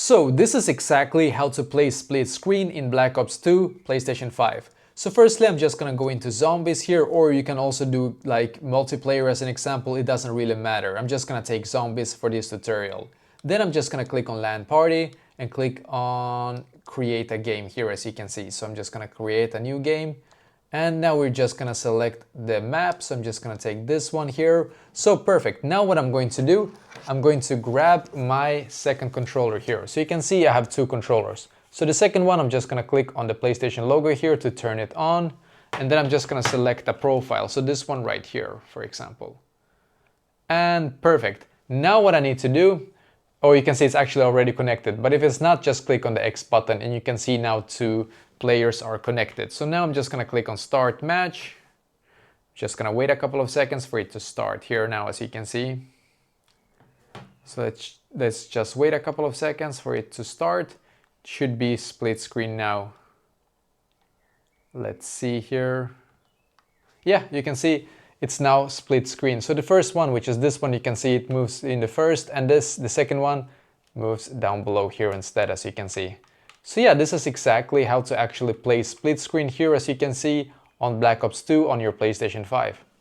So this is exactly how to play split screen in Black Ops 2 PlayStation 5. So firstly, I'm just gonna go into zombies here, or you can also do like multiplayer as an example, it doesn't really matter. I'm just gonna take zombies for this tutorial. Then I'm just gonna click on LAN party and click on create a game here, as you can see. So I'm just gonna create a new game. And now we're just gonna select the map. So I'm just gonna take this one here. So perfect. Now what I'm going to do, I'm going to grab my second controller here. So you can see I have two controllers. So the second one, I'm just gonna click on the PlayStation logo here to turn it on. And then I'm just gonna select a profile. So this one right here, for example. And perfect. Now what I need to do, oh, you can see it's actually already connected. But if it's not, just click on the X button and you can see now two players are connected. So now I'm just gonna click on start match. Just gonna wait a couple of seconds for it to start here now, as you can see. So let's just wait a couple of seconds for it to start. It should be split screen now. Let's see here. Yeah, you can see it's now split screen. So the first one, which is this one, you can see it moves in the first, and the second one moves down below here instead, as you can see. So yeah, this is exactly how to actually play split screen here, as you can see on Black Ops 2 on your PlayStation 5.